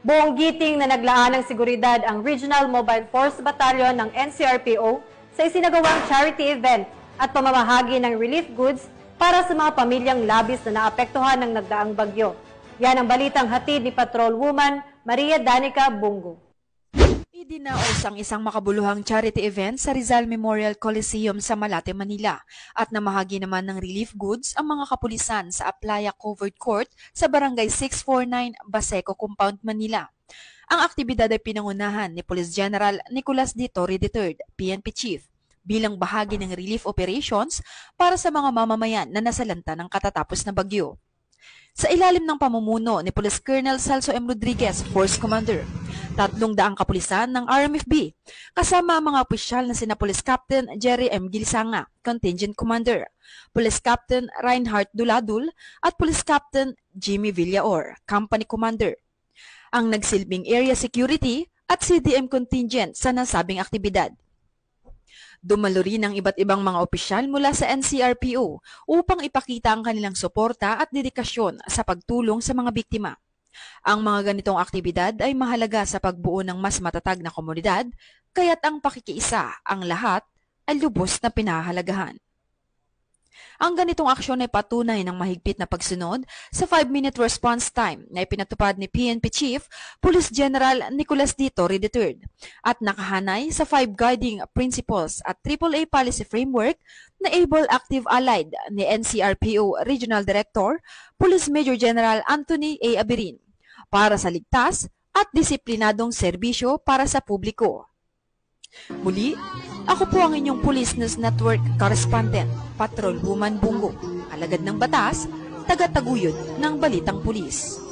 Buong giting na naglaan ng seguridad ang Regional Mobile Force Battalion ng NCRPO sa isinagawang charity event at pamamahagi ng relief goods para sa mga pamilyang labis na naapektuhan ng nagdaang bagyo. Yan ang balitang hatid ni Patrol Woman Maria Danica Bungo. Idinaos ang isang makabuluhang charity event sa Rizal Memorial Coliseum sa Malate, Manila at namahagi naman ng relief goods ang mga kapulisan sa Aplaya Covered Court sa Barangay 649, Baseco Compound, Manila. Ang aktibidad ay pinangunahan ni Police General Nicolas D. Torre III, PNP Chief, bilang bahagi ng relief operations para sa mga mamamayan na nasalanta ng katatapos na bagyo. Sa ilalim ng pamumuno ni Police Colonel Celso M. Rodriguez, Force Commander, 300 kapulisan ng RMFB, kasama ang mga opisyal na sina Police Captain Jerry M. Gilisanga, Contingent Commander, Police Captain Reinhardt Duladul, at Police Captain Jimmy Villaor, Company Commander, ang nagsilbing area security at CDM contingent sa nasabing aktibidad. Dumalo rin ang iba't ibang mga opisyal mula sa NCRPO upang ipakita ang kanilang suporta at dedikasyon sa pagtulong sa mga biktima. Ang mga ganitong aktibidad ay mahalaga sa pagbuo ng mas matatag na komunidad, kaya't ang pakikiisa ang lahat ay lubos na pinahahalagahan. Ang ganitong aksyon ay patunay ng mahigpit na pagsunod sa 5-minute response time na ipinatupad ni PNP Chief Police General Nicolas D. Torre III at nakahanay sa 5 guiding principles at AAA policy framework na Able Active Allied ni NCRPO Regional Director Police Major General Anthony A. Abirin para sa ligtas at disiplinadong serbisyo para sa publiko. Muli, ako po ang inyong Police News Network Correspondent, Patrol Woman Bungo, alagad ng batas, taga-taguyod ng Balitang Pulis.